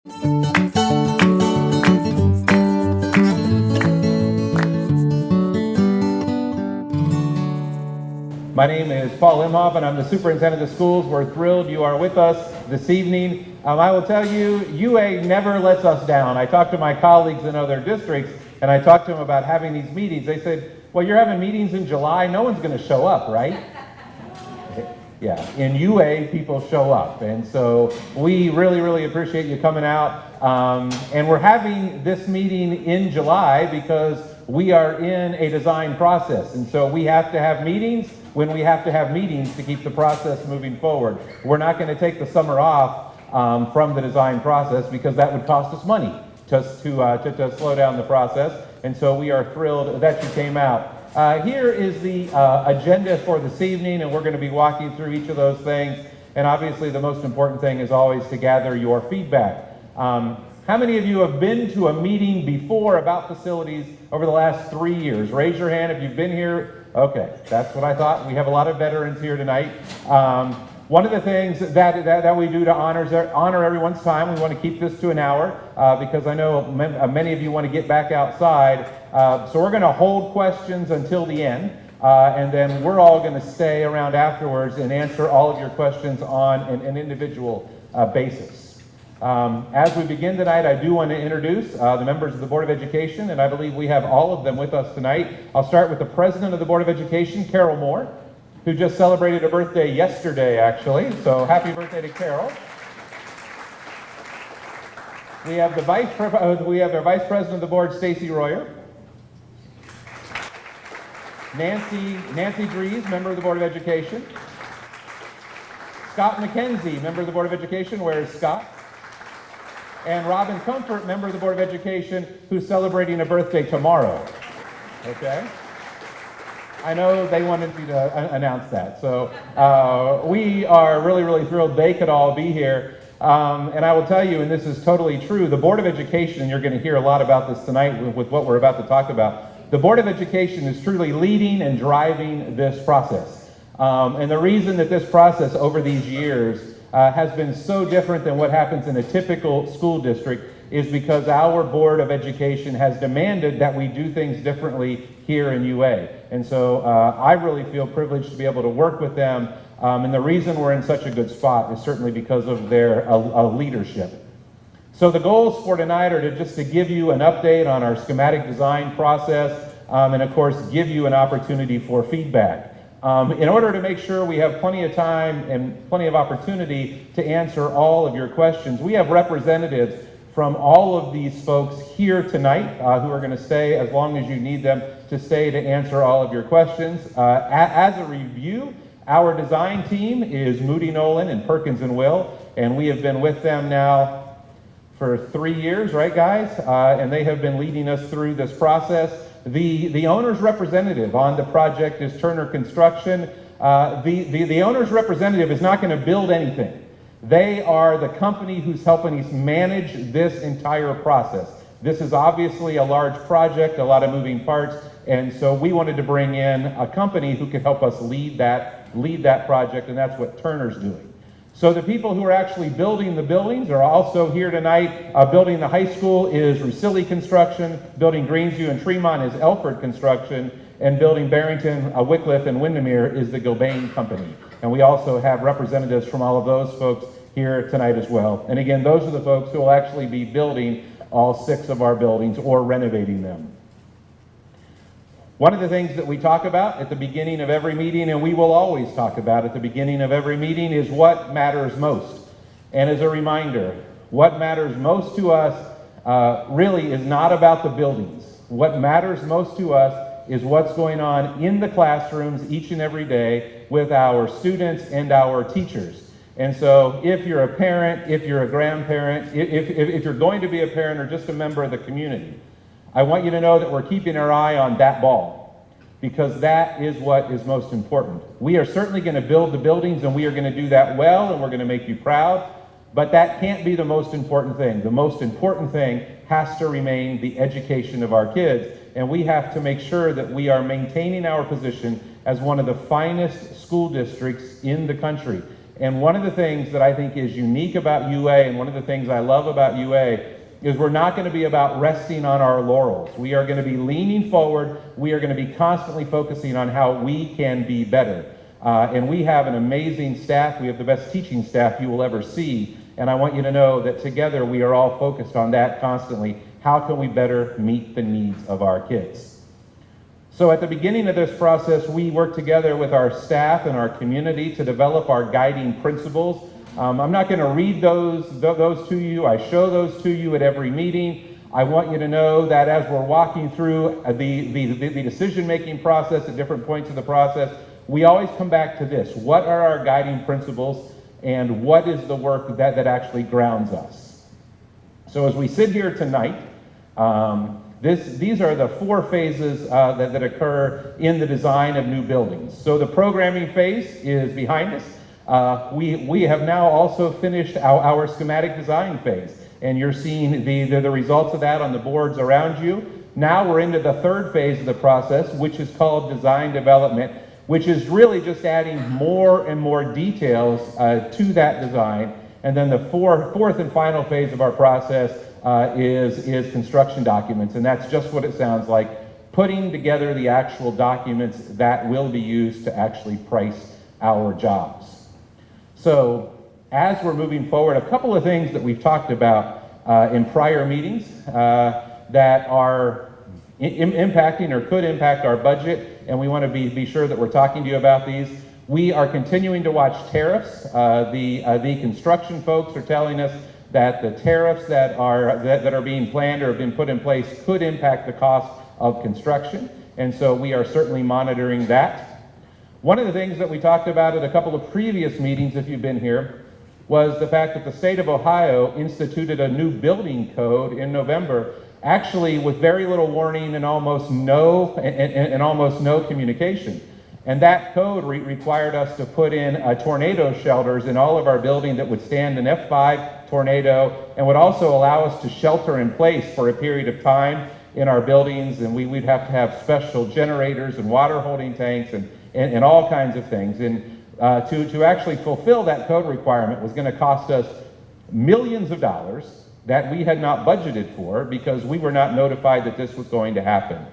My name is Paul Imhoff, and I'm the Superintendent of Schools. We're thrilled you are with us this evening. I will tell you, UA never lets us down. I talked to my colleagues in other districts, and I talked to them about having these meetings. They said, well, you're having meetings in July, no one's going to show up, right? Yeah, in UA, people show up, and so we really appreciate you coming out. And we're having this meeting in July because we are in a design process, and so we have to have meetings when we have to have meetings to keep the process moving forward. We're not going to take the summer off from the design process because that would cost us money just to slow down the process, and so we are thrilled that you came out. Here is the agenda for this evening, and we're going to be walking through each of those things. And obviously the most important thing is always to gather your feedback. How many of you have been to a meeting before about facilities over the last 3 years? Raise your hand if you've been here. Okay, that's what I thought. We have a lot of veterans here tonight. One of the things that we do to honor everyone's time, we want to keep this to an hour because I know many of you want to get back outside. So we're going to hold questions until the end, and then we're all going to stay around afterwards and answer all of your questions on an individual basis. As we begin tonight, I do want to introduce the members of the Board of Education, and I believe we have all of them with us tonight. I'll start with the President of the Board of Education, Carol Moore, who just celebrated a birthday yesterday, actually. So happy birthday to Carol. We have our Vice President of the Board, Stacy Royer. Nancy Dries, member of the Board of Education. Scott McKenzie, member of the Board of Education. Where is Scott? And Robin Comfort, member of the Board of Education, who's celebrating a birthday tomorrow. Okay? I know they wanted me to announce that. So we are really thrilled they could all be here. And I will tell you, and this is totally true, the Board of Education, and you're going to hear a lot about this tonight with what we're about to talk about, the Board of Education is truly leading and driving this process. And the reason that this process over these years has been so different than what happens in a typical school district is because our Board of Education has demanded that we do things differently here in UA. And so I really feel privileged to be able to work with them. And the reason we're in such a good spot is certainly because of their leadership. So the goals for tonight are to give you an update on our schematic design process, and of course give you an opportunity for feedback. In order to make sure we have plenty of time and plenty of opportunity to answer all of your questions, we have representatives from all of these folks here tonight who are going to stay as long as you need them to stay to answer all of your questions. As a review, our design team is Moody Nolan and Perkins and Will, and we have been with them now for 3 years, right guys? And they have been leading us through this process. The owner's representative on the project is Turner Construction. The owner's representative is not going to build anything. They are the company who's helping us manage this entire process. This is obviously a large project, a lot of moving parts, and so we wanted to bring in a company who could help us lead that project, and that's what Turner's doing. So the people who are actually building the buildings are also here tonight. Building the high school is Russilli Construction, building Greensview and Tremont is Elford Construction, and building Barrington, Wycliffe, and Windermere is the Gilbane Company. And we also have representatives from all of those folks here tonight as well. And again, those are the folks who will actually be building all 6 of our buildings or renovating them. One of the things that we talk about at the beginning of every meeting, and we will always talk about at the beginning of every meeting, is what matters most. And as a reminder, what matters most to us really is not about the buildings. What matters most to us is what's going on in the classrooms each and every day with our students and our teachers. And so if you're a parent, if you're a grandparent, if you're going to be a parent or just a member of the community, I want you to know that we're keeping our eye on that ball, because that is what is most important. We are certainly going to build the buildings, and we are going to do that well, and we're going to make you proud, but that can't be the most important thing. The most important thing has to remain the education of our kids, and we have to make sure that we are maintaining our position as one of the finest school districts in the country. And one of the things that I think is unique about UA, and one of the things I love about UA, is we're not going to be about resting on our laurels. We are going to be leaning forward. We are going to be constantly focusing on how we can be better. And we have an amazing staff. We have the best teaching staff you will ever see. And I want you to know that together we are all focused on that constantly. How can we better meet the needs of our kids? So at the beginning of this process, we worked together with our staff and our community to develop our guiding principles. I'm not going to read those to you. I show those to you at every meeting. I want you to know that as we're walking through the decision-making process at different points of the process, we always come back to this. What are our guiding principles, and what is the work that actually grounds us? So as we sit here tonight, these are the 4 phases that occur in the design of new buildings. So the programming phase is behind us. We have now also finished our schematic design phase, and you're seeing the results of that on the boards around you. Now we're into the 3rd phase of the process, which is called design development, which is really just adding more and more details to that design. And then the fourth and final phase of our process is construction documents, and that's just what it sounds like, putting together the actual documents that will be used to actually price our jobs. So as we're moving forward, a couple of things that we've talked about in prior meetings that are impacting or could impact our budget, and we want to be sure that we're talking to you about these. We are continuing to watch tariffs. The construction folks are telling us that the tariffs that are being planned or have been put in place could impact the cost of construction, and so we are certainly monitoring that. One of the things that we talked about at a couple of previous meetings, if you've been here, was the fact that the state of Ohio instituted a new building code in November, actually with very little warning and almost no communication. And that code required us to put in tornado shelters in all of our buildings that would stand an F5 tornado, and would also allow us to shelter in place for a period of time in our buildings. And we'd have to have special generators and water holding tanks and all kinds of things. And to actually fulfill that code requirement was going to cost us millions of dollars that we had not budgeted for, because we were not notified that this was going to happen.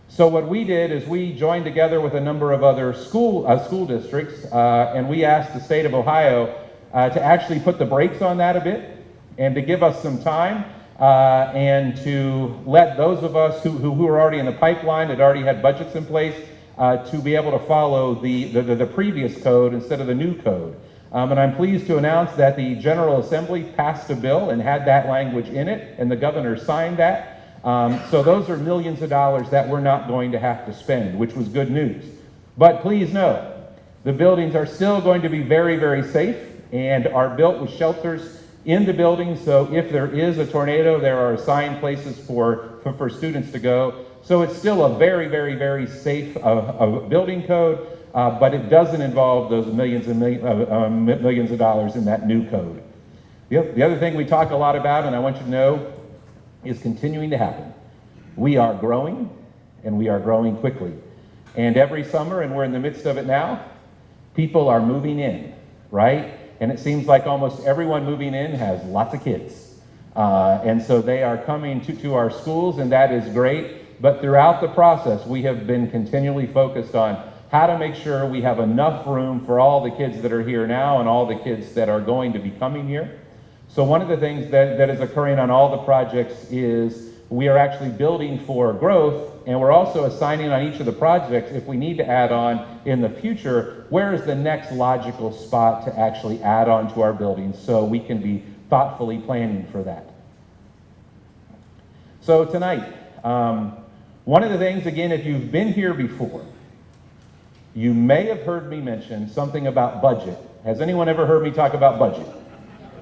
So what we did is we joined together with a number of other school districts, and we asked the state of Ohio to actually put the brakes on that a bit, and to give us some time, and to let those of us who were already in the pipeline, that already had budgets in place, to be able to follow the previous code instead of the new code. And I'm pleased to announce that the General Assembly passed a bill and had that language in it, and the governor signed that. So those are millions of dollars that we're not going to have to spend, which was good news. But please know, the buildings are still going to be very, very safe, and are built with shelters in the buildings. So if there is a tornado, there are assigned places for students to go. So it's still a very, very, very safe building code. But it doesn't involve those millions of dollars in that new code. The other thing we talk a lot about, and I want you to know, is continuing to happen. We are growing, and we are growing quickly. And every summer, and we're in the midst of it now, people are moving in, right? And it seems like almost everyone moving in has lots of kids. And so they are coming to our schools, and that is great. But throughout the process, we have been continually focused on how to make sure we have enough room for all the kids that are here now and all the kids that are going to be coming here. So one of the things that is occurring on all the projects is we are actually building for growth, and we're also assigning on each of the projects, if we need to add on in the future, where is the next logical spot to actually add on to our buildings, so we can be thoughtfully planning for that. So tonight, one of the things, again, if you've been here before, you may have heard me mention something about budget. Has anyone ever heard me talk about budget?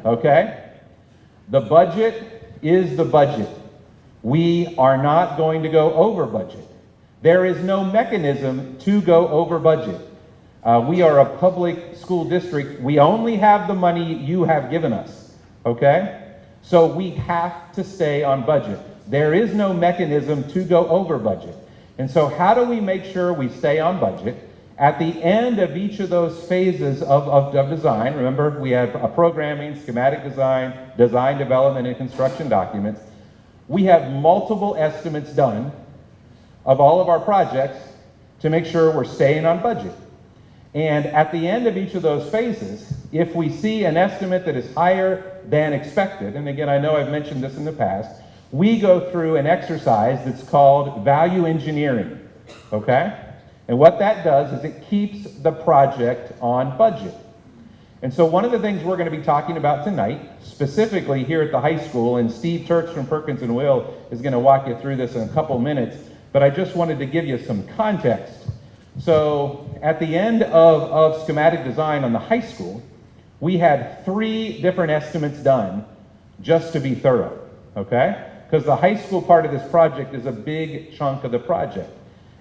Okay? The budget is the budget. We are not going to go over budget. There is no mechanism to go over budget. We are a public school district. We only have the money you have given us. Okay? So we have to stay on budget. There is no mechanism to go over budget. And so how do we make sure we stay on budget? At the end of each of those phases of design, remember we have a programming, schematic design, design development, and construction documents. We have multiple estimates done of all of our projects to make sure we're staying on budget. And at the end of each of those phases, if we see an estimate that is higher than expected, and again, I know I've mentioned this in the past, we go through an exercise that's called value engineering, okay? And what that does is it keeps the project on budget. And so one of the things we're going to be talking about tonight, specifically here at the high school, and Steve Turks from Perkins and Will is going to walk you through this in a couple minutes, but I just wanted to give you some context. So at the end of schematic design on the high school, we had 3 different estimates done just to be thorough, okay? Because the high school part of this project is a big chunk of the project.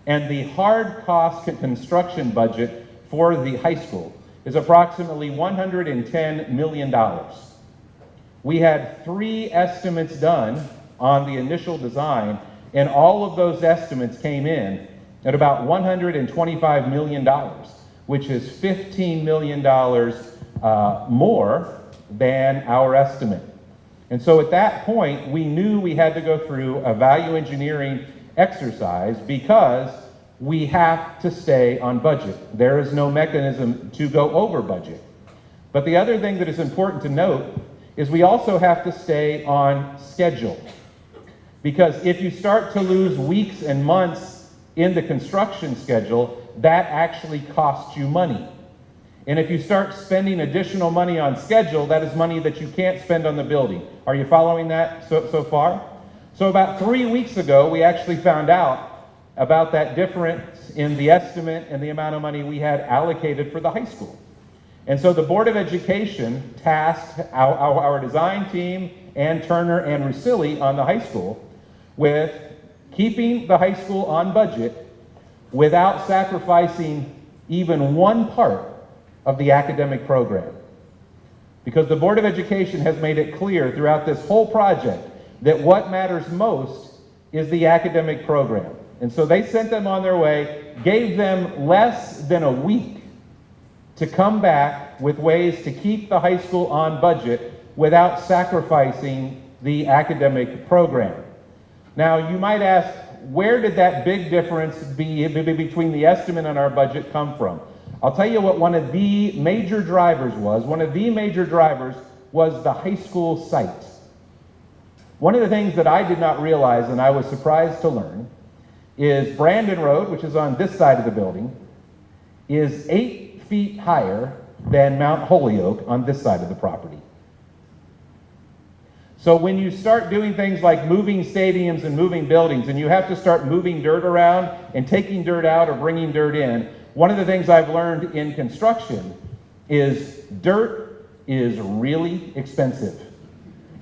And the hard cost construction budget for the high school is approximately $110 million. We had 3 estimates done on the initial design, and all of those estimates came in at about $125 million, which is $15 million more than our estimate. And so at that point, we knew we had to go through a value engineering exercise because we have to stay on budget. There is no mechanism to go over budget. But the other thing that is important to note is we also have to stay on schedule. Because if you start to lose weeks and months in the construction schedule, that actually costs you money. And if you start spending additional money on schedule, that is money that you can't spend on the building. Are you following that so far? So about 3 weeks ago, we actually found out about that difference in the estimate and the amount of money we had allocated for the high school. And so the Board of Education tasked our design team and Turner and Russilli on the high school with keeping the high school on budget without sacrificing even one part of the academic program. Because the Board of Education has made it clear throughout this whole project that what matters most is the academic program. And so they sent them on their way, gave them less than a week to come back with ways to keep the high school on budget without sacrificing the academic program. Now, you might ask, where did that big difference between the estimate and our budget come from? I'll tell you what one of the major drivers was. One of the major drivers was the high school site. One of the things that I did not realize, and I was surprised to learn, is Brandon Road, which is on this side of the building, is 8 feet higher than Mount Holyoke on this side of the property. So when you start doing things like moving stadiums and moving buildings, and you have to start moving dirt around and taking dirt out or bringing dirt in, one of the things I've learned in construction is dirt is really expensive.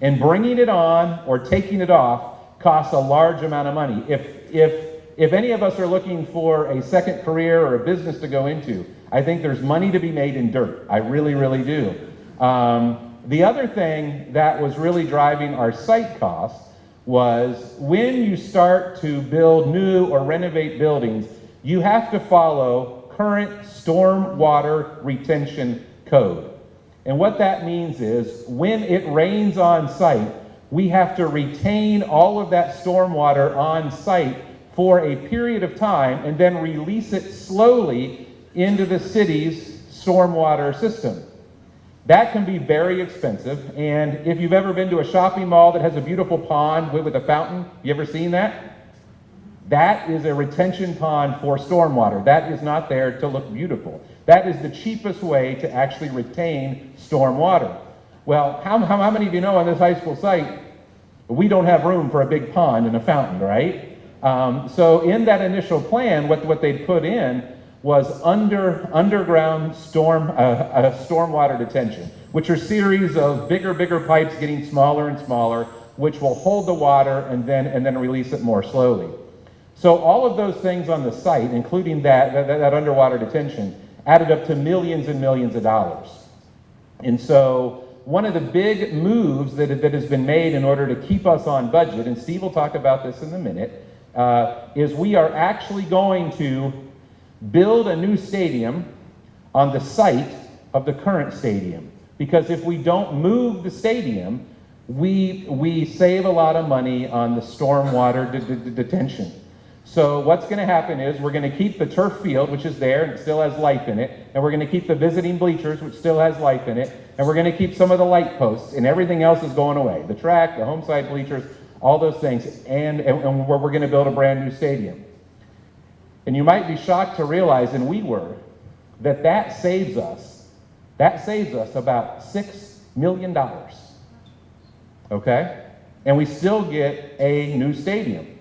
And bringing it on or taking it off costs a large amount of money. If any of us are looking for a second career or a business to go into, I think there's money to be made in dirt. I really, really do. The other thing that was really driving our site costs was when you start to build new or renovate buildings, you have to follow current storm water retention code. And what that means is when it rains on site, we have to retain all of that storm water on site for a period of time and then release it slowly into the city's stormwater system. That can be very expensive, and if you've ever been to a shopping mall that has a beautiful pond with a fountain, you ever seen that? That is a retention pond for stormwater. That is not there to look beautiful. That is the cheapest way to actually retain stormwater. Well, how many of you know on this high school site, we don't have room for a big pond and a fountain, right? So in that initial plan, what they put in was underground stormwater detention, which are series of bigger pipes getting smaller and smaller, which will hold the water and then release it more slowly. So all of those things on the site, including that underwater detention, added up to millions and millions of dollars. And so one of the big moves that has been made in order to keep us on budget, and Steve will talk about this in a minute, is we are actually going to build a new stadium on the site of the current stadium. Because if we don't move the stadium, we save a lot of money on the stormwater detention. So what's going to happen is we're going to keep the turf field, which is there and it still has life in it, and we're going to keep the visiting bleachers, which still has life in it, and we're going to keep some of the light posts, and everything else is going away. The track, the home side bleachers, all those things, and we're going to build a brand new stadium. And you might be shocked to realize, and we were, that saves us about $6 million. Okay? And we still get a new stadium.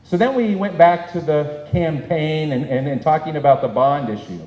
So then we went back to the campaign and talking about the bond issue.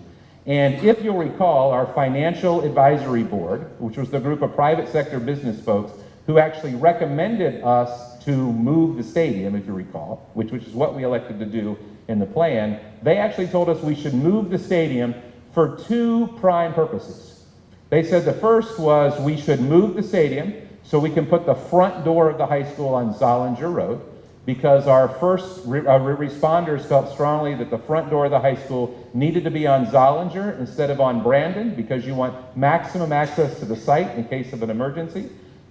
And if you'll recall, our financial advisory board, which was the group of private sector business folks who actually recommended us to move the stadium, if you recall, which is what we elected to do in the plan, they actually told us we should move the stadium for two prime purposes. They said the first was we should move the stadium so we can put the front door of the high school on Zollinger Road, because our first responders felt strongly that the front door of the high school needed to be on Zollinger instead of on Brandon, because you want maximum access to the site in case of an emergency.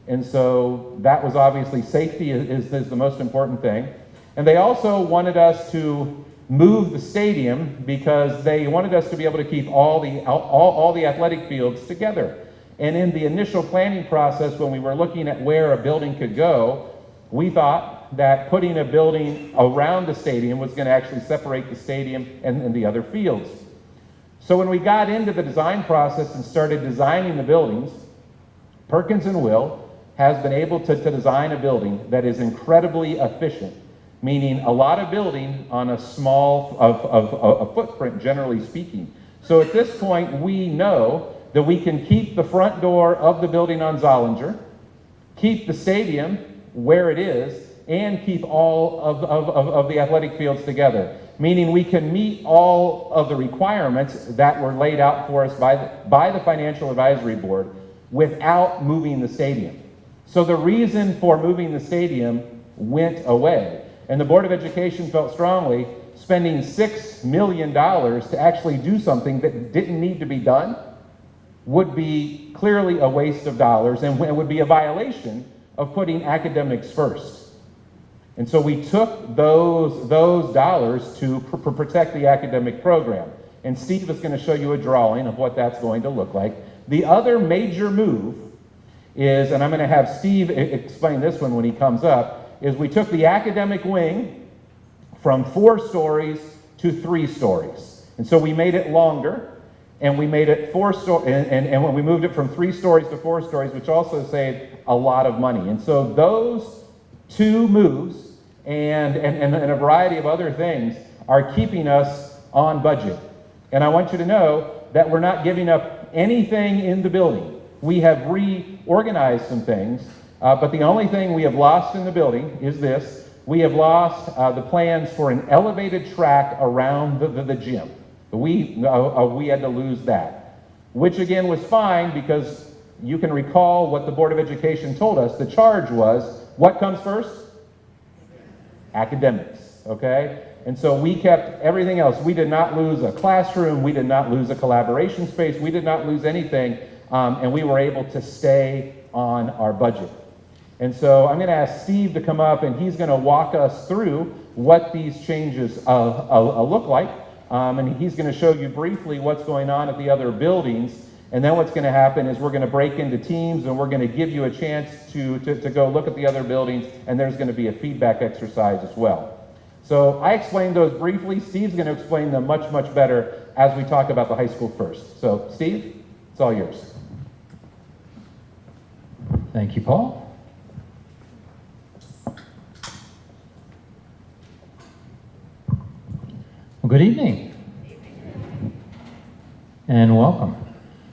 And so that was obviously safety is the most important thing. And they also wanted us to move the stadium because they wanted us to be able to keep all the athletic fields together. And in the initial planning process, when we were looking at where a building could go, we thought that putting a building around the stadium was going to actually separate the stadium and the other fields. So when we got into the design process and started designing the buildings, Perkins and Will has been able to design a building that is incredibly efficient, meaning a lot of building on a small a footprint, generally speaking. So at this point, we know that we can keep the front door of the building on Zollinger, keep the stadium where it is, and keep all of the athletic fields together, meaning we can meet all of the requirements that were laid out for us by the Financial Advisory Board without moving the stadium. So the reason for moving the stadium went away, and the Board of Education felt strongly spending $6 million to actually do something that didn't need to be done would be clearly a waste of dollars and would be a violation of putting academics first. And so we took those dollars to protect the academic program. And Steve is going to show you a drawing of what that's going to look like. The other major move is, and I'm going to have Steve explain this one when he comes up, is we took the academic wing from 4 stories to 3 stories. And so we made it longer, and we made it 4 stories, and when we moved it from 3 stories to 4 stories, which also saved a lot of money. And so those 2 moves and a variety of other things are keeping us on budget. And I want you to know that we're not giving up anything in the building. We have reorganized some things, but the only thing we have lost in the building is this. We have lost the plans for an elevated track around the gym. We had to lose that, which again was fine because you can recall what the Board of Education told us. The charge was, what comes first? Academics, okay? And so we kept everything else. We did not lose a classroom. We did not lose a collaboration space. We did not lose anything, and we were able to stay on our budget. And so I'm going to ask Steve to come up, and he's going to walk us through what these changes look like. And he's going to show you briefly what's going on at the other buildings. And then what's going to happen is we're going to break into teams, and we're going to give you a chance to go look at the other buildings, and there's going to be a feedback exercise as well. So I explained those briefly. Steve's going to explain them much, much better as we talk about the high school first. So Steve, it's all yours. Thank you, Paul. Well, good evening. And welcome.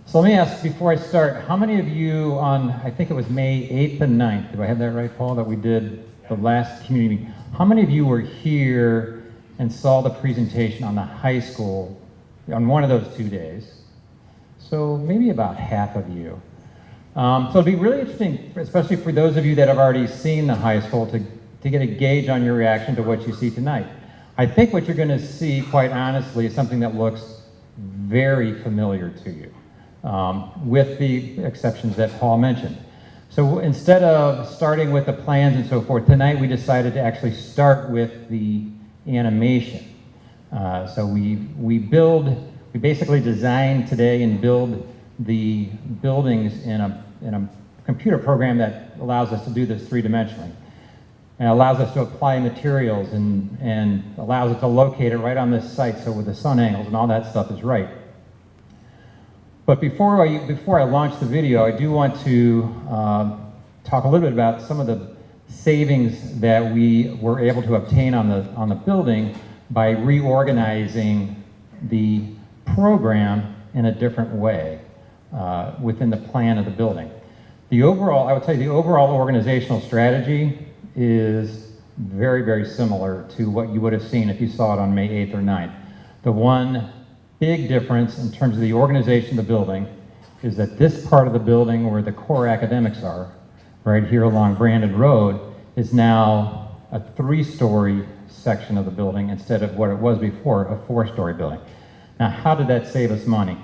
So let me ask, before I start, how many of you on, I think it was May 8th and 9th, do I have that right, Paul, that we did the last community meeting? How many of you were here and saw the presentation on the high school on one of those 2 days? So maybe about half of you. So it'd be really interesting, especially for those of you that have already seen the high school, to get a gauge on your reaction to what you see tonight. I think what you're going to see, quite honestly, is something that looks very familiar to you, with the exceptions that Paul mentioned. So instead of starting with the plans and so forth, tonight we decided to actually start with the animation. So we basically design today and build the buildings in a computer program that allows us to do this three-dimensionally. And allows us to apply materials and allows us to locate it right on this site, so with the sun angles and all that stuff is right. But before I launch the video, I do want to talk a little bit about some of the savings that we were able to obtain on the building by reorganizing the program in a different way within the plan of the building. I would say the overall organizational strategy is very, very similar to what you would have seen if you saw it on May 8th or 9th. The one big difference in terms of the organization of the building is that this part of the building where the core academics are, right here along Brandon Road, is now a 3-story section of the building instead of what it was before, a 4-story building. Now, how did that save us money?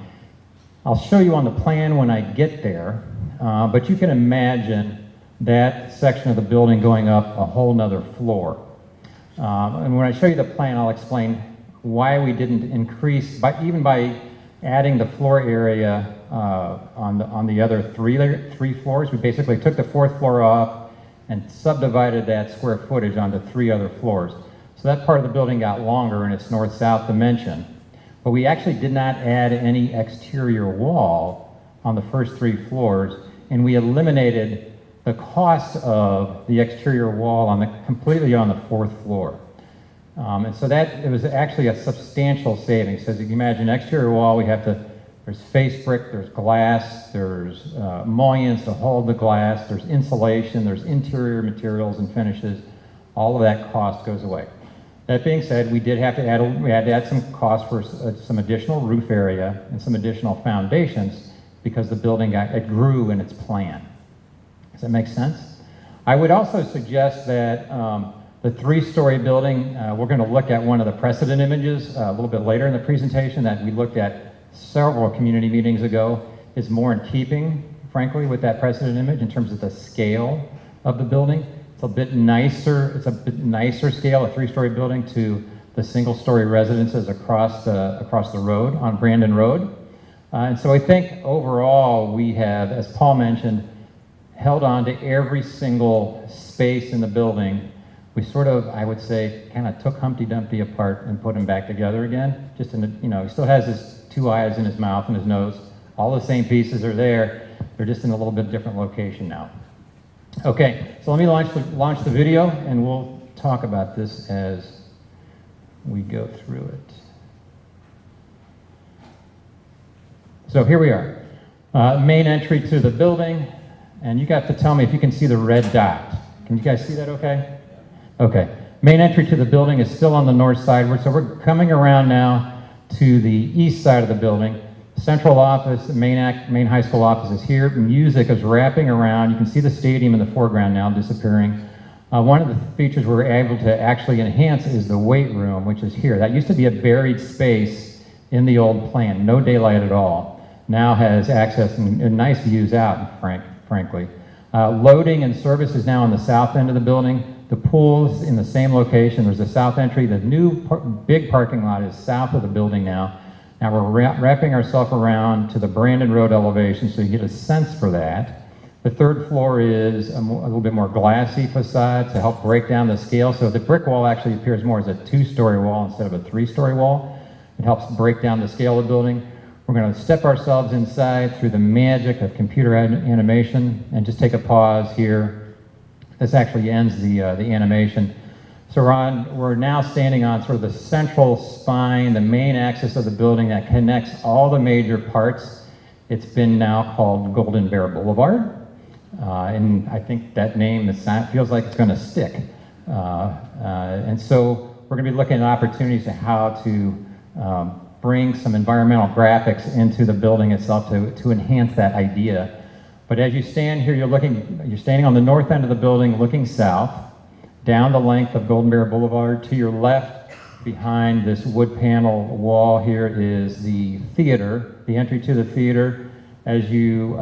I'll show you on the plan when I get there, but you can imagine that section of the building going up a whole nother floor. And when I show you the plan, I'll explain why we didn't increase, even by adding the floor area on the other three floors. We basically took the 4th floor off and subdivided that square footage onto 3 other floors. So that part of the building got longer in its north-south dimension. But we actually did not add any exterior wall on the first 3 floors, and we eliminated the cost of the exterior wall completely on the 4th floor. And so it was actually a substantial savings. So as you can imagine, exterior wall, there's face brick, there's glass, there's mullions to hold the glass, there's insulation, there's interior materials and finishes. All of that cost goes away. That being said, we had to add some cost for some additional roof area and some additional foundations because the building it grew in its plan. Does that make sense? I would also suggest that the 3-story building, we're going to look at one of the precedent images a little bit later in the presentation that we looked at several community meetings ago, is more in keeping, frankly, with that precedent image in terms of the scale of the building. It's a bit nicer scale, a 3-story building, to the single-story residences across the road on Brandon Road. And so I think overall we have, as Paul mentioned, held on to every single space in the building. We sort of, I would say, kind of took Humpty Dumpty apart and put him back together again. Just he still has his 2 eyes in his mouth and his nose. All the same pieces are there. They're just in a little bit different location now. Okay, so let me launch the video, and we'll talk about this as we go through it. So here we are, main entry to the building. And you got to tell me if you can see the red dot. Can you guys see that okay? Okay. Main entry to the building is still on the north side. So we're coming around now to the east side of the building. Central office, the main high school office is here. Music is wrapping around. You can see the stadium in the foreground now disappearing. One of the features we're able to actually enhance is the weight room, which is here. That used to be a buried space in the old plan, no daylight at all. Now has access and nice views out, frankly. Loading and service is now on the south end of the building. The pool is in the same location. There's a south entry. The new big parking lot is south of the building now. Now we're wrapping ourselves around to the Brandon Road elevation so you get a sense for that. The 3rd floor is a little bit more glassy facade to help break down the scale. So the brick wall actually appears more as a 2-story wall instead of a 3-story wall. It helps break down the scale of the building. We're going to step ourselves inside through the magic of computer animation and just take a pause here. This actually ends the animation. So we're now standing on sort of the central spine, the main axis of the building that connects all the major parts. It's been now called Golden Bear Boulevard. And I think that name feels like it's going to stick. And so we're going to be looking at opportunities to how to bring some environmental graphics into the building itself to enhance that idea. But as you stand here, you're standing on the north end of the building looking south, down the length of Golden Bear Boulevard. To your left behind this wood panel wall here is the theater, the entry to the theater. As you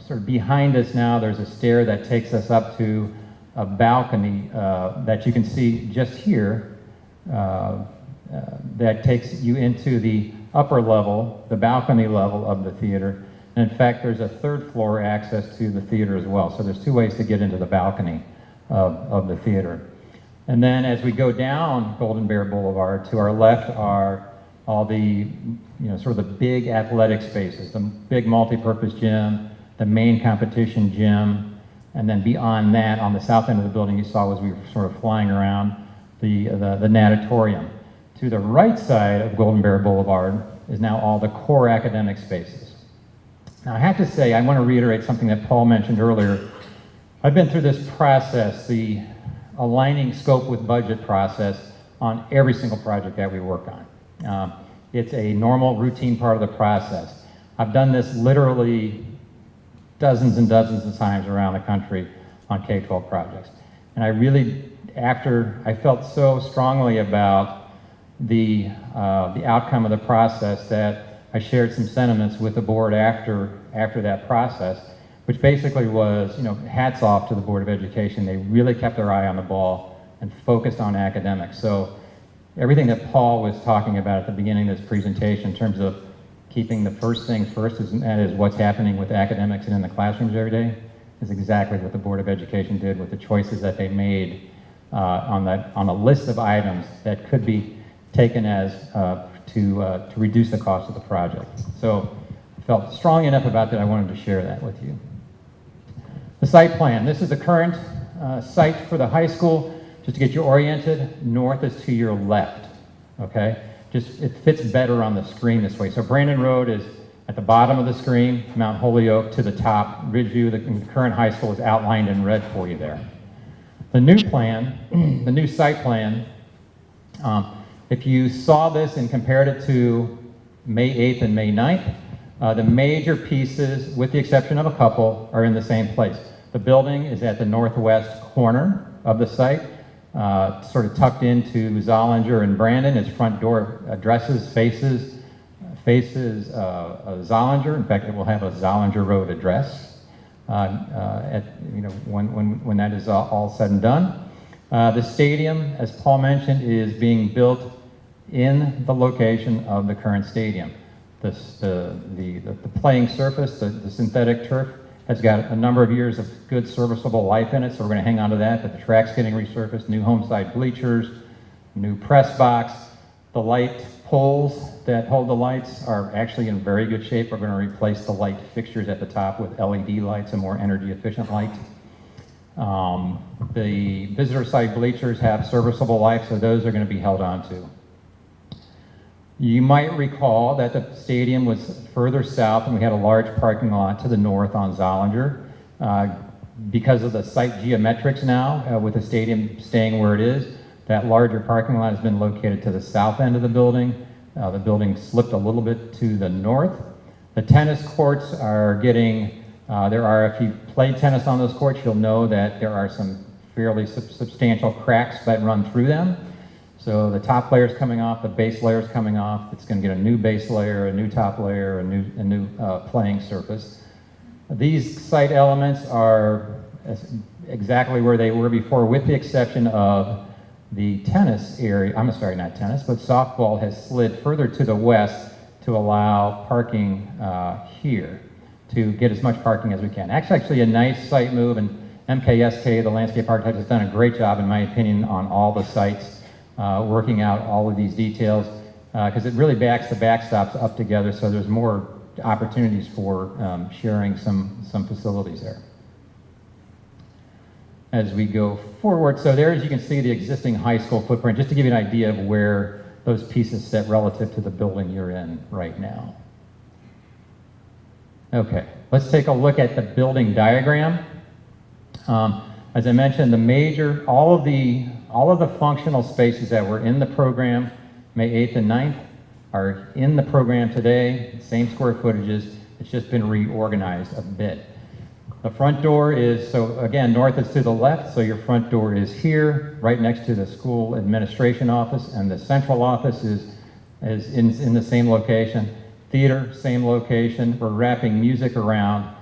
sort of behind us now, there's a stair that takes us up to a balcony that you can see just here that takes you into the upper level, the balcony level of the theater. And in fact, there's a third floor access to the theater as well. So there's two ways to get into the balcony of the theater. And then as we go down Golden Bear Boulevard, to our left are all the, sort of the big athletic spaces, the big multi-purpose gym, the main competition gym, and then beyond that, on the south end of the building, you saw as we were sort of flying around, the natatorium. To the right side of Golden Bear Boulevard is now all the core academic spaces. Now I have to say, I want to reiterate something that Paul mentioned earlier. I've been through this process, the aligning scope with budget process, on every single project that we work on. It's a normal routine part of the process. I've done this literally dozens and dozens of times around the country on K-12 projects. And I really, after I felt so strongly about the outcome of the process, that I shared some sentiments with the board after that process, which basically was, hats off to the Board of Education. They really kept their eye on the ball and focused on academics. So everything that Paul was talking about at the beginning of this presentation in terms of keeping the first things first, and that is what's happening with academics and in the classrooms every day, is exactly what the Board of Education did with the choices that they made on a list of items that could be taken as to reduce the cost of the project. So I felt strong enough about that I wanted to share that with you. The site plan. This is the current site for the high school. Just to get you oriented, north is to your left, okay? It fits better on the screen this way. So Brandon Road is at the bottom of the screen, Mount Holyoke to the top, Ridgeview, the current high school is outlined in red for you there. The new plan, the new site plan, if you saw this and compared it to May 8th and May 9th, the major pieces, with the exception of a couple, are in the same place. The building is at the northwest corner of the site, sort of tucked into Zollinger and Brandon. Its front door addresses faces Zollinger. In fact, it will have a Zollinger Road address when that is all said and done. The stadium, as Paul mentioned, is being built in the location of the current stadium. The playing surface, the synthetic turf, has got a number of years of good serviceable life in it, so we're going to hang on to that. But the track's getting resurfaced, new home side bleachers, new press box. The light poles that hold the lights are actually in very good shape. We're going to replace the light fixtures at the top with LED lights, a more energy efficient light. The visitor side bleachers have serviceable life, so those are going to be held on to. You might recall that the stadium was further south and we had a large parking lot to the north on Zollinger. Because of the site geometrics now, with the stadium staying where it is, that larger parking lot has been located to the south end of the building. The building slipped a little bit to the north. The tennis courts are getting, if you played tennis on those courts, you'll know that there are some fairly substantial cracks that run through them. So the top layer is coming off, the base layer is coming off. It's going to get a new base layer, a new top layer, a new playing surface. These site elements are exactly where they were before, with the exception of the tennis area. I'm sorry, not tennis, but softball has slid further to the west to allow parking here, to get as much parking as we can. Actually a nice site move, and MKSK, the landscape architect, has done a great job, in my opinion, on all the sites. Working out all of these details, because it really backs the backstops up together, so there's more opportunities for sharing some facilities there. As we go forward, so there, as you can see, the existing high school footprint, just to give you an idea of where those pieces sit relative to the building you're in right now. Okay, let's take a look at the building diagram. As I mentioned, all of the functional spaces that were in the program May 8th and 9th are in the program today, same square footages. It's just been reorganized a bit. The front door is, so again, north is to the left, so your front door is here, right next to the school administration office, and the central office is in the same location. Theater, same location. We're wrapping music around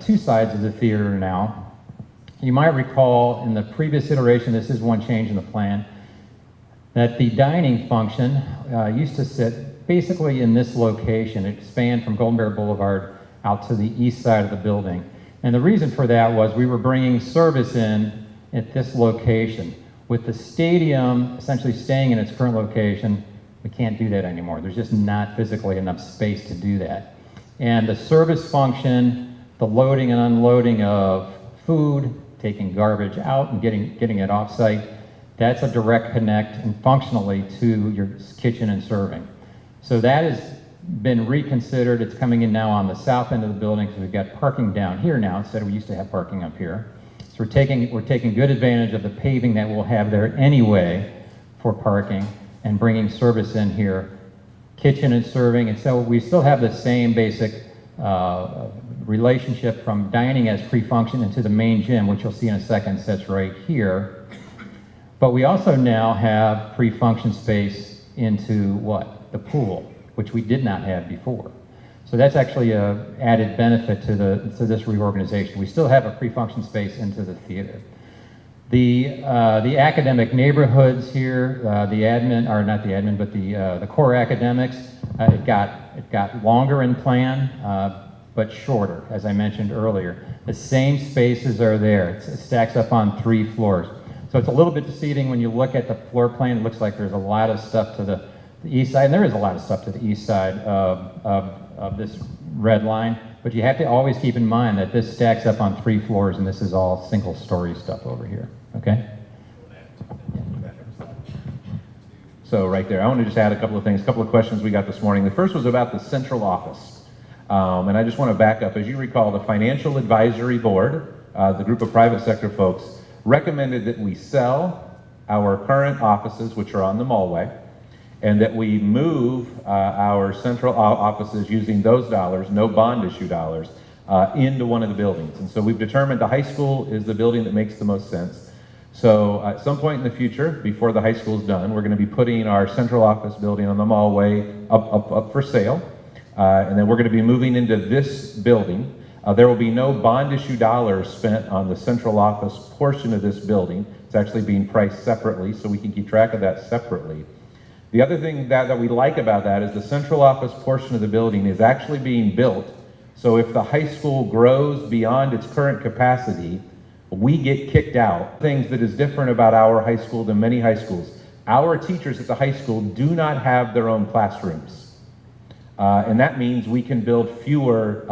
two sides of the theater now. You might recall in the previous iteration, this is one change in the plan, that the dining function used to sit basically in this location. It spanned from Golden Bear Boulevard out to the east side of the building. And the reason for that was we were bringing service in at this location. With the stadium essentially staying in its current location, we can't do that anymore. There's just not physically enough space to do that. And the service function, the loading and unloading of food, taking garbage out and getting it off-site, that's a direct connect and functionally to your kitchen and serving. So that has been reconsidered. It's coming in now on the south end of the building because we've got parking down here now instead of we used to have parking up here. So we're taking good advantage of the paving that we'll have there anyway for parking and bringing service in here, kitchen and serving. And so we still have the same basic relationship from dining as pre-function into the main gym, which you'll see in a second sits right here. But we also now have pre-function space into what? The pool, which we did not have before. So that's actually an added benefit to this reorganization. We still have a pre-function space into the theater. The academic neighborhoods here, the admin, or not the admin, but the core academics, it got longer in plan, but shorter, as I mentioned earlier. The same spaces are there. It stacks up on 3 floors. So it's a little bit deceiving when you look at the floor plan. It looks like there's a lot of stuff to the east side, and there is a lot of stuff to the east side of this red line, but you have to always keep in mind that this stacks up on 3 floors, and this is all single-story stuff over here, okay? So right there, I want to just add a couple of things, a couple of questions we got this morning. The first was about the central office, and I just want to back up. As you recall, the Financial Advisory Board, the group of private sector folks, recommended that we sell our current offices, which are on the Mallway, and that we move our central offices using those dollars, no bond issue dollars, into one of the buildings. And so we've determined the high school is the building that makes the most sense. So at some point in the future, before the high school is done, we're going to be putting our central office building on the Mallway up for sale. And then we're going to be moving into this building. There will be no bond issue dollars spent on the central office portion of this building. It's actually being priced separately, so we can keep track of that separately. The other thing that we like about that is the central office portion of the building is actually being built. So if the high school grows beyond its current capacity, we get kicked out. Things that is different about our high school than many high schools. Our teachers at the high school do not have their own classrooms. And that means we can build fewer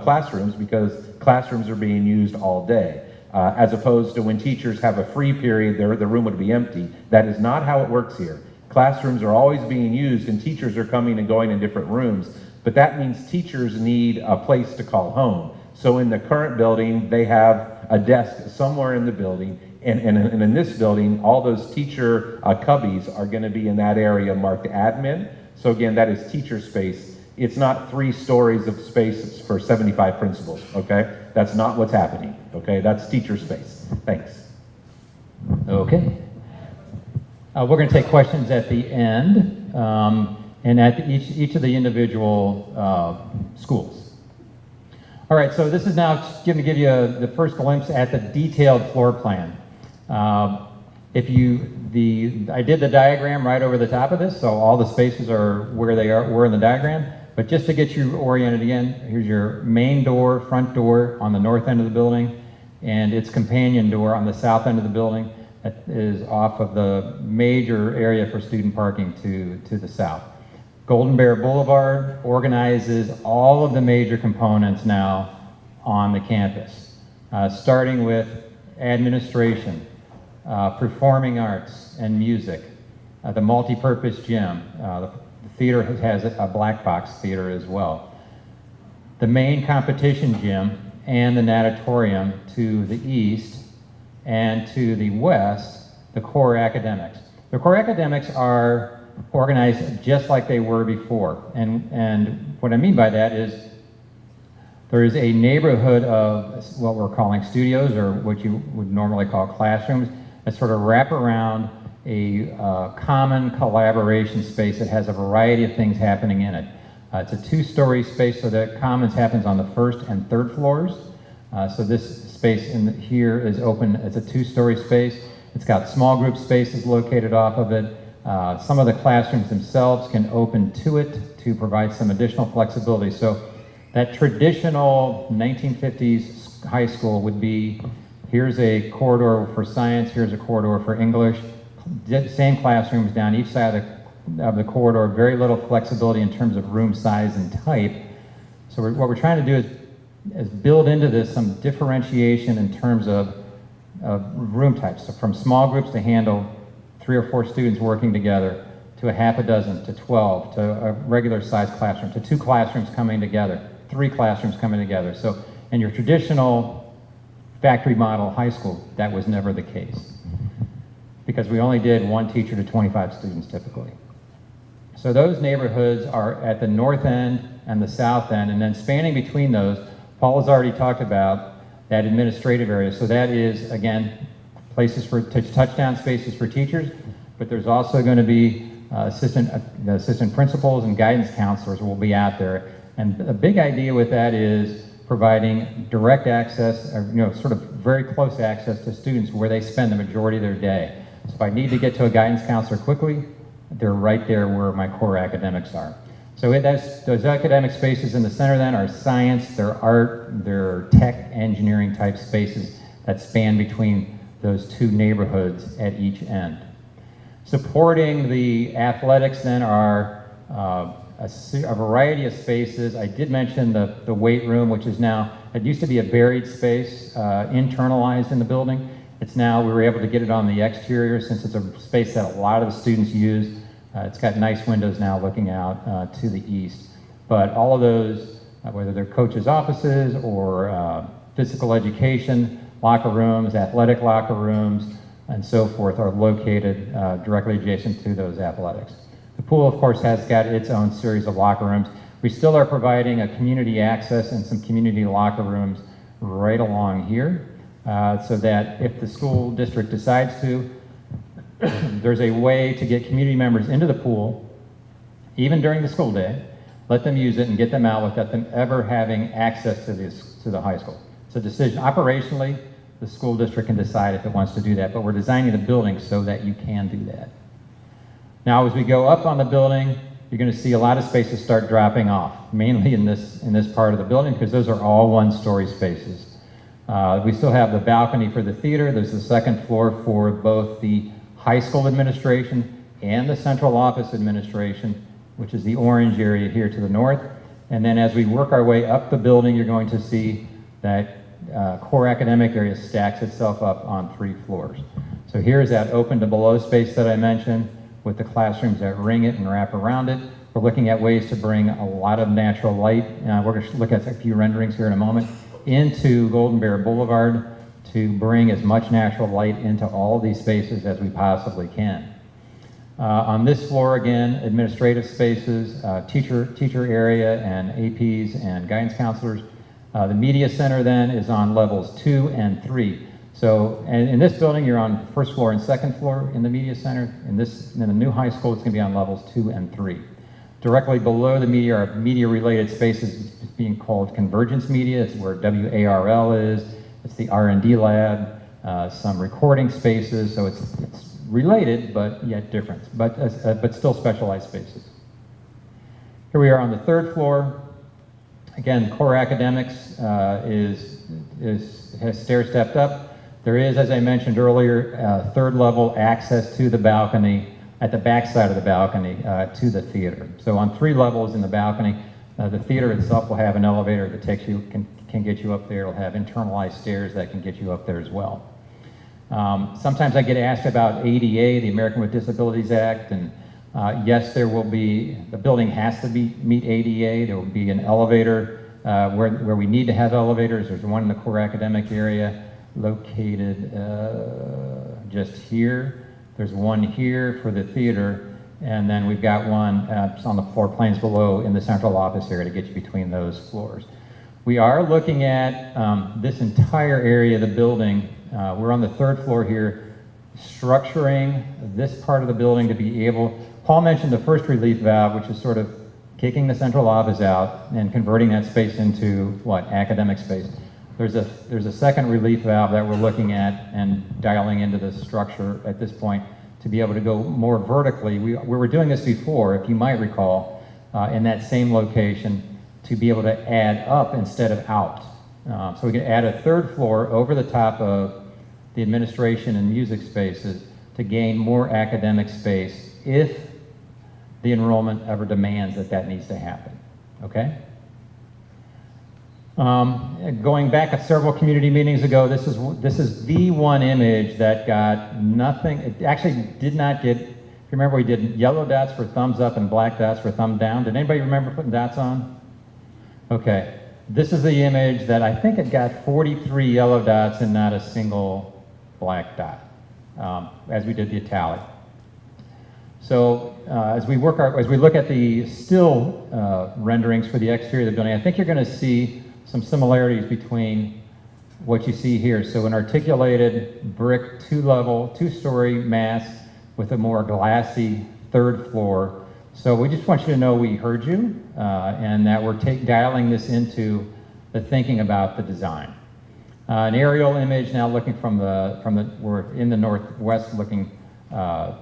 classrooms because classrooms are being used all day. As opposed to when teachers have a free period, the room would be empty. That is not how it works here. Classrooms are always being used and teachers are coming and going in different rooms, but that means teachers need a place to call home. So in the current building, they have a desk somewhere in the building, and in this building, all those teacher cubbies are going to be in that area marked admin. So again, that is teacher space. It's not 3 stories of space for 75 principals, okay? That's not what's happening, okay? That's teacher space. Thanks. Okay. We're going to take questions at the end, and at each of the individual schools. All right, so this is now going to give you the first glimpse at the detailed floor plan. I did the diagram right over the top of this, so all the spaces are where they were in the diagram. But just to get you oriented again, here's your main door, front door on the north end of the building, and its companion door on the south end of the building. That is off of the major area for student parking to the south. Golden Bear Boulevard organizes all of the major components now on the campus, starting with administration, performing arts and music, the multi-purpose gym. The theater has a black box theater as well. The main competition gym and the natatorium to the east, and to the west, the core academics. The core academics are organized just like they were before. And what I mean by that is There is a neighborhood of what we're calling studios, or what you would normally call classrooms, that sort of wrap around a common collaboration space that has a variety of things happening in it. It's a 2-story space, so the commons happens on the 1st and 3rd floors. So this space here is open. It's a 2-story space. It's got small group spaces located off of it. Some of the classrooms themselves can open to it to provide some additional flexibility. So that traditional 1950s high school would be, here's a corridor for science, here's a corridor for English, same classrooms down each side of the corridor, very little flexibility in terms of room size and type. So what we're trying to do is build into this some differentiation in terms of room types. So from small groups to handle 3 or 4 students working together, to a half a dozen, to 12, to a regular sized classroom, to 2 classrooms coming together, 3 classrooms coming together. So in your traditional factory model high school, that was never the case, because we only did 1 teacher to 25 students typically. So those neighborhoods are at the north end and the south end, and then spanning between those, Paul has already talked about that administrative area. So that is, again, places for touchdown spaces for teachers, but there's also going to be assistant principals and guidance counselors will be out there. And a big idea with that is providing direct access, or, sort of very close access to students where they spend the majority of their day. So if I need to get to a guidance counselor quickly, they're right there where my core academics are. So those academic spaces in the center then are science, they're art, they're tech, engineering type spaces that span between those 2 neighborhoods at each end. Supporting the athletics then are a variety of spaces. I did mention the weight room, which is now, it used to be a buried space, internalized in the building. It's now, we were able to get it on the exterior since it's a space that a lot of the students use. It's got nice windows now looking out to the east. But all of those, whether they're coaches' offices or physical education locker rooms, athletic locker rooms, and so forth, are located directly adjacent to those athletics. The pool, of course, has got its own series of locker rooms. We still are providing a community access and some community locker rooms right along here, so that if the school district decides to, there's a way to get community members into the pool, even during the school day, let them use it and get them out without them ever having access to the high school. It's a decision. Operationally, the school district can decide if it wants to do that, but we're designing the building so that you can do that. Now, as we go up on the building, you're going to see a lot of spaces start dropping off, mainly in this part of the building, because those are all 1-story spaces. We still have the balcony for the theater. There's the 2nd floor for both the high school administration and the central office administration, which is the orange area here to the north. And then as we work our way up the building, you're going to see that core academic area stacks itself up on 3 floors. So here's that open to below space that I mentioned, with the classrooms that ring it and wrap around it. We're looking at ways to bring a lot of natural light. We're going to look at a few renderings here in a moment into Golden Bear Boulevard to bring as much natural light into all of these spaces as we possibly can. On this floor, again, administrative spaces, teacher area and APs and guidance counselors. The media center then is on levels 2 and 3. So, and in this building, you're on 1st floor and 2nd floor in the media center. In the new high school, it's going to be on levels 2 and 3. Directly below the media are media-related spaces being called convergence media. It's where WARL is. It's the R&D lab, some recording spaces. So it's related, but yet different, but still specialized spaces. Here we are on the 3rd floor. Again, core academics has stair-stepped up. There is, as I mentioned earlier, 3rd level access to the balcony, at the back side of the balcony, to the theater. So on 3 levels in the balcony, the theater itself will have an elevator that takes you, can get you up there. It'll have internalized stairs that can get you up there as well. Sometimes I get asked about ADA, the American with Disabilities Act, and yes, there will be, the building has to meet ADA. There will be an elevator where we need to have elevators. There's one in the core academic area located just here. There's one here for the theater, and then we've got one on the floor plans below in the central office area to get you between those floors. We are looking at this entire area of the building. We're on the third floor here, structuring this part of the building to be able, Paul mentioned the first relief valve, which is sort of kicking the central office out and converting that space into what? Academic space. There's a second relief valve that we're looking at and dialing into the structure at this point to be able to go more vertically. We were doing this before, if you might recall, in that same location, to be able to add up instead of out. So we can add a third floor over the top of the administration and music spaces to gain more academic space if the enrollment ever demands that that needs to happen, okay? Going back several community meetings ago, this is the one image that got nothing. It actually did not get, if you remember, we did yellow dots for thumbs up and black dots for thumb down. Did anybody remember putting dots on? Okay, this is the image that I think it got 43 yellow dots and not a single black dot, as we did the italic. So as we look at the still renderings for the exterior of the building, I think you're going to see some similarities between what you see here. So an articulated brick two-story mass with a more glassy third floor. So we just want you to know we heard you and that we're dialing this into the thinking about the design. An aerial image now looking we're in the northwest looking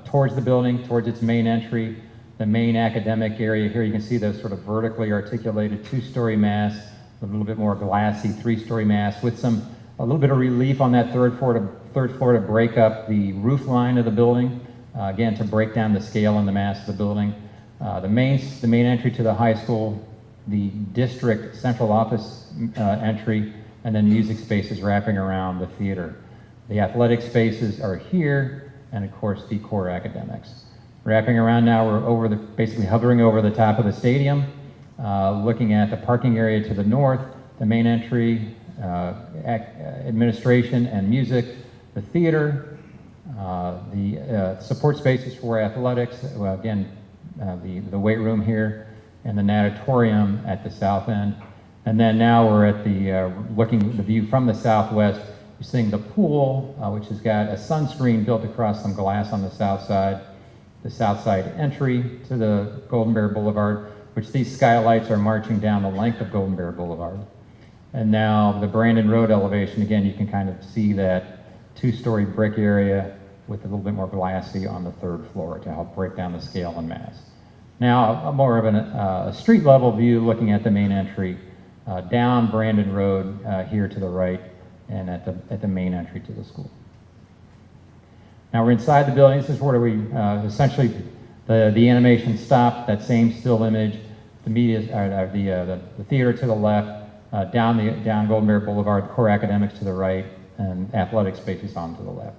towards the building, towards its main entry, the main academic area. Here you can see those sort of vertically articulated two-story mass, a little bit more glassy three-story mass with a little bit of relief on that third floor to break up the roof line of the building, again to break down the scale and the mass of the building. The main entry to the high school, the district central office entry, and then music spaces wrapping around the theater. The athletic spaces are here, and of course the core academics. Wrapping around now, we're basically hovering over the top of the stadium, looking at the parking area to the north, the main entry, administration and music, the theater, the support spaces for athletics, again, the weight room here, and the natatorium at the south end. And then now we're at the view from the southwest. You're seeing the pool, which has got a sunscreen built across some glass on the south side entry to the Golden Bear Boulevard, which these skylights are marching down the length of Golden Bear Boulevard. And now the Brandon Road elevation, again, you can kind of see that two-story brick area with a little bit more glassy on the third floor to help break down the scale and mass. Now, more of a street level view looking at the main entry, down Brandon Road here to the right, and at the main entry to the school. Now we're inside the building. This is where we essentially the animation stopped. That same still image, the theater to the left, down Golden Bear Boulevard, core academics to the right, and athletic spaces on to the left.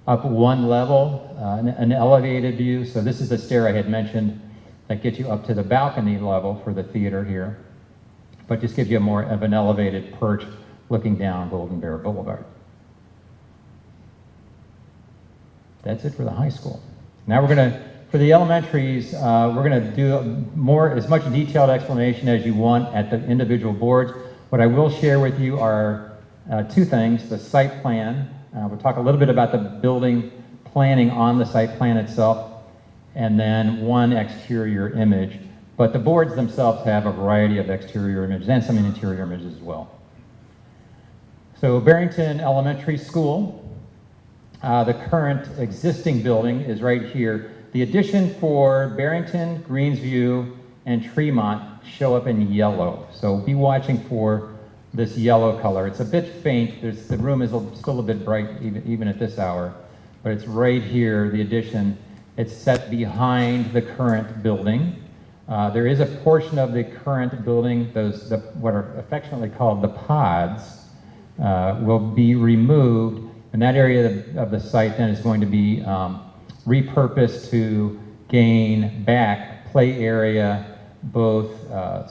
Up one level, an elevated view. So this is the stair I had mentioned that gets you up to the balcony level for the theater here, but just gives you more of an elevated perch looking down Golden Bear Boulevard. That's it for the high school. Now for the elementaries, we're gonna do as much detailed explanation as you want at the individual boards. What I will share with you are two things: the site plan. We'll talk a little bit about the building planning on the site plan itself, and then one exterior image. But the boards themselves have a variety of exterior images and some interior images as well. So Barrington Elementary School, the current existing building is right here. The addition for Barrington, Greensview, and Tremont show up in yellow. So be watching for this yellow color. It's a bit faint. The room is still a bit bright even at this hour, but it's right here, the addition. It's set behind the current building. There is a portion of the current building, what are affectionately called the pods, will be removed, and that area of the site then is going to be repurposed to gain back play area, both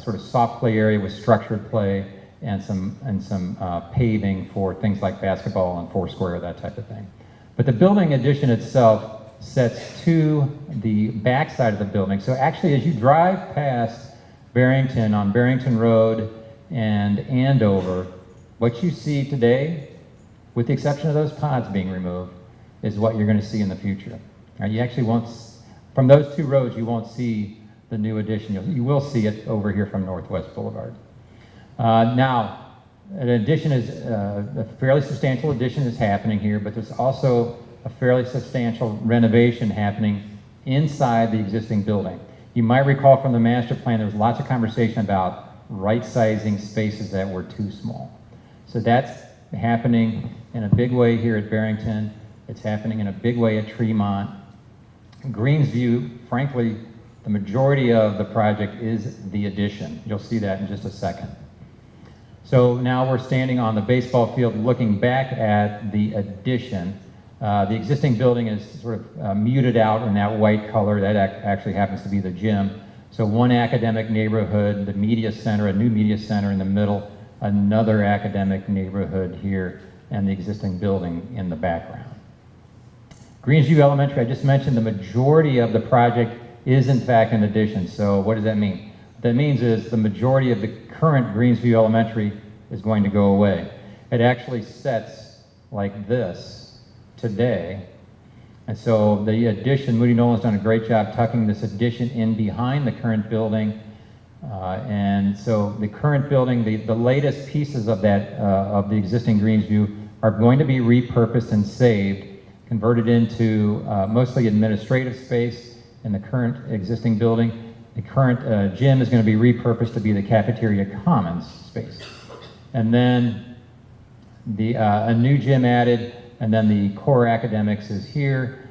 sort of soft play area with structured play and some paving for things like basketball and foursquare, that type of thing. But the building addition itself sets to the back side of the building. So actually, as you drive past Barrington on Barrington Road and Andover, what you see today, with the exception of those pods being removed, is what you're going to see in the future. You actually won't, from those two roads, you won't see the new addition. You will see it over here from Northwest Boulevard. Now, an addition is, a fairly substantial addition is happening here, but there's also a fairly substantial renovation happening inside the existing building. You might recall from the master plan, there was lots of conversation about right-sizing spaces that were too small. So that's happening in a big way here at Barrington. It's happening in a big way at Tremont. Greensview, frankly, the majority of the project is the addition. You'll see that in just a second. So now we're standing on the baseball field looking back at the addition. The existing building is sort of muted out in that white color. That actually happens to be the gym. So one academic neighborhood, the media center, a new media center in the middle, another academic neighborhood here, and the existing building in the background. Greensview Elementary, I just mentioned the majority of the project is in fact an addition. So what does that mean? What that means is the majority of the current Greensview Elementary is going to go away. It actually sets like this today. And so the addition, Moody Nolan's done a great job tucking this addition in behind the current building. And so the current building, the latest pieces of that, of the existing Greensview are going to be repurposed and saved, converted into mostly administrative space in the current existing building. The current gym is going to be repurposed to be the cafeteria commons space. And then a new gym added, and then the core academics is here.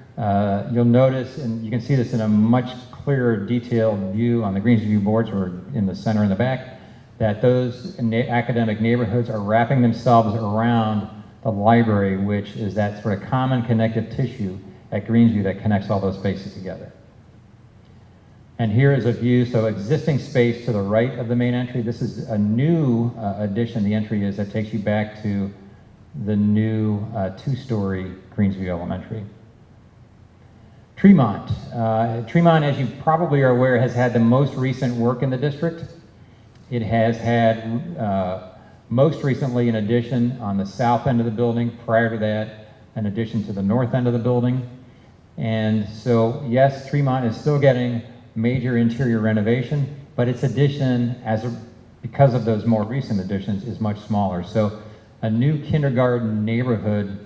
You'll notice, and you can see this in a much clearer detailed view on the Greensview boards, or in the center and the back, that those academic neighborhoods are wrapping themselves around the library, which is that sort of common connective tissue at Greensview that connects all those spaces together. And here is a view, so existing space to the right of the main entry. This is a new addition, the entry is, that takes you back to the new two-story Greensview Elementary. Tremont. Tremont, as you probably are aware, has had the most recent work in the district. It has had, most recently, an addition on the south end of the building. Prior to that, an addition to the north end of the building. And so, yes, Tremont is still getting major interior renovation, but its addition, because of those more recent additions, is much smaller. So a new kindergarten neighborhood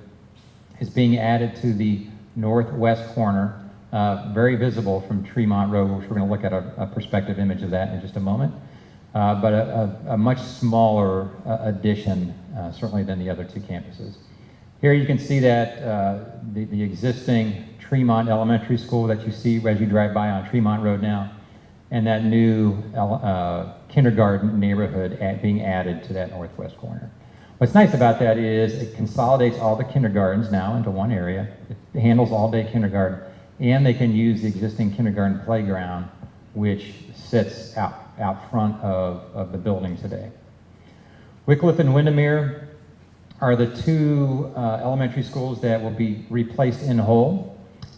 is being added to the northwest corner, very visible from Tremont Road, which we're going to look at a perspective image of that in just a moment. But a much smaller addition, certainly than the other two campuses. Here you can see that the existing Tremont Elementary School that you see as you drive by on Tremont Road now, and that new kindergarten neighborhood being added to that northwest corner. What's nice about that is it consolidates all the kindergartens now into one area. It handles all-day kindergarten, and they can use the existing kindergarten playground, which sits out front of the building today. Wycliffe and Windermere are the two elementary schools that will be replaced in whole.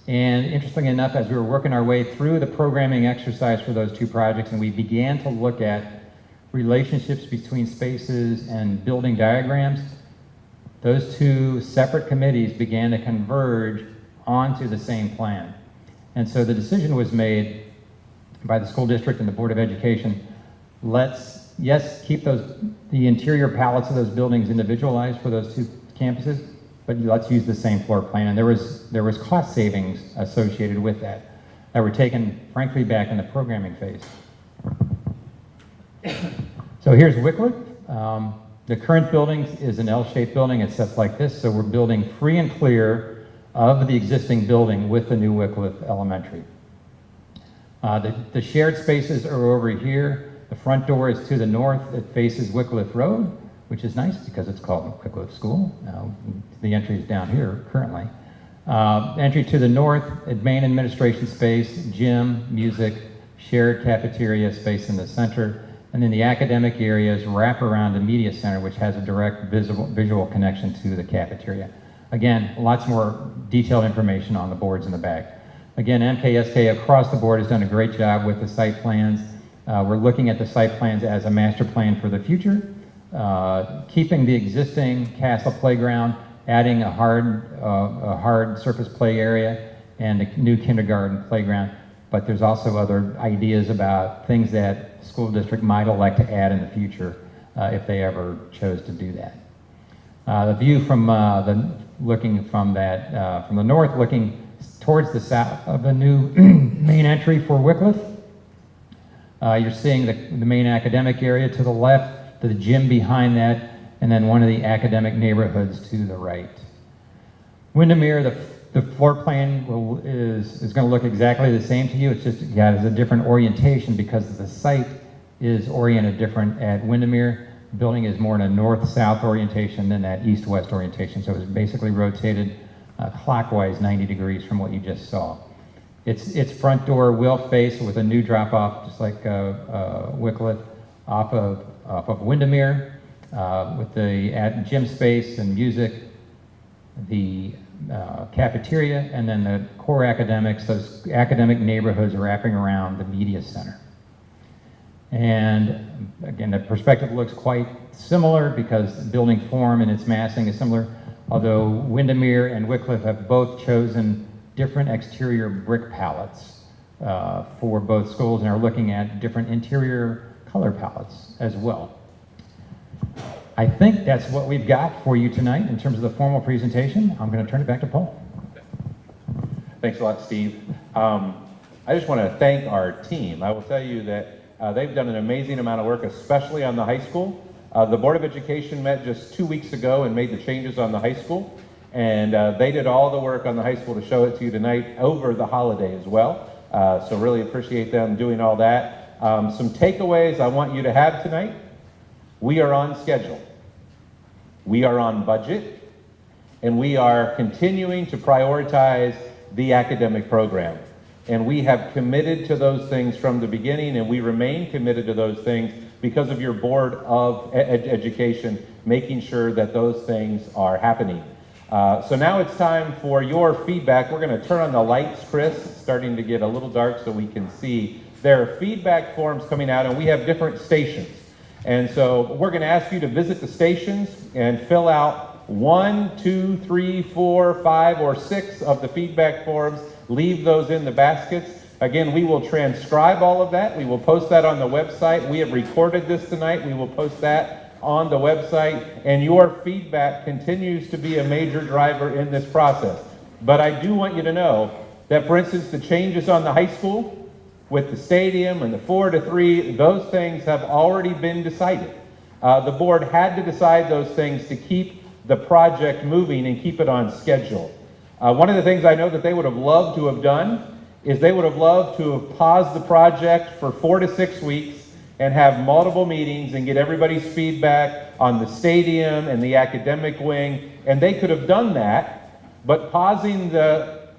And interestingly enough, as we were working our way through the programming exercise for those two projects, and we began to look at relationships between spaces and building diagrams, those two separate committees began to converge onto the same plan. And so the decision was made by the school district and the Board of Education, let's, yes, keep the interior palettes of those buildings individualized for those two campuses, but let's use the same floor plan. And there was cost savings associated with that were taken, frankly, back in the programming phase. So here's Wycliffe. The current building is an L-shaped building. It sets like this. So we're building free and clear of the existing building with the new Wycliffe Elementary. The shared spaces are over here. The front door is to the north. It faces Wycliffe Road, which is nice because it's called Wycliffe School. The entry is down here currently. Entry to the north, main administration space, gym, music, shared cafeteria space in the center, and then the academic areas wrap around the media center, which has a direct visual connection to the cafeteria. Again, lots more detailed information on the boards in the back. Again, MKSK across the board has done a great job with the site plans. We're looking at the site plans as a master plan for the future, keeping the existing castle playground, adding a hard surface play area and a new kindergarten playground. But there's also other ideas about things that the school district might elect to add in the future if they ever chose to do that. The view from looking from the north, looking towards the south of the new main entry for Wycliffe. You're seeing the main academic area to the left, the gym behind that, and then one of the academic neighborhoods to the right. Windermere, the floor plan is going to look exactly the same to you. It's just it has a different orientation because the site is oriented different at Windermere. The building is more in a north-south orientation than that east-west orientation. So it's basically rotated clockwise 90 degrees from what you just saw. Its front door will face with a new drop-off, just like Wycliffe, off of Windermere, with the gym space and music, the cafeteria, and then the core academics, those academic neighborhoods wrapping around the media center. And again, the perspective looks quite similar because the building form and its massing is similar, although Windermere and Wycliffe have both chosen different exterior brick palettes for both schools and are looking at different interior color palettes as well. I think that's what we've got for you tonight in terms of the formal presentation. I'm going to turn it back to Paul. Thanks a lot, Steve. I just want to thank our team. I will tell you that they've done an amazing amount of work, especially on the high school. The Board of Education met just 2 weeks ago and made the changes on the high school. And they did all the work on the high school to show it to you tonight over the holiday as well. So really appreciate them doing all that. Some takeaways I want you to have tonight. We are on schedule. We are on budget. And we are continuing to prioritize the academic program. And we have committed to those things from the beginning, and we remain committed to those things because of your Board of Education making sure that those things are happening. So now it's time for your feedback. We're going to turn on the lights, Chris. It's starting to get a little dark so we can see. There are feedback forms coming out, and we have different stations. And so we're going to ask you to visit the stations and fill out 1, 2, 3, 4, 5, or 6 of the feedback forms. Leave those in the baskets. Again, we will transcribe all of that. We will post that on the website. We have recorded this tonight. We will post that on the website. And your feedback continues to be a major driver in this process. But I do want you to know that, for instance, the changes on the high school with the stadium and the 4-3, those things have already been decided. The board had to decide those things to keep the project moving and keep it on schedule. One of the things I know that they would have loved to have done is they would have loved to have paused the project for 4 to 6 weeks and have multiple meetings and get everybody's feedback on the stadium and the academic wing. And they could have done that, but pausing our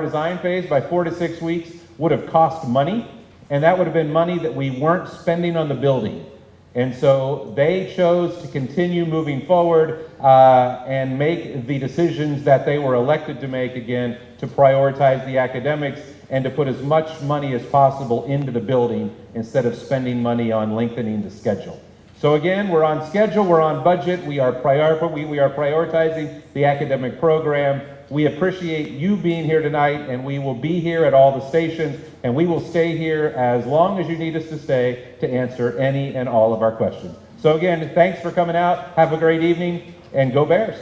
design phase by 4 to 6 weeks would have cost money, and that would have been money that we weren't spending on the building. And so they chose to continue moving forward and make the decisions that they were elected to make, again, to prioritize the academics and to put as much money as possible into the building instead of spending money on lengthening the schedule. So again, we're on schedule, we're on budget, we are prioritizing the academic program. We appreciate you being here tonight, and we will be here at all the stations, and we will stay here as long as you need us to stay to answer any and all of our questions. So again, thanks for coming out. Have a great evening, and go Bears.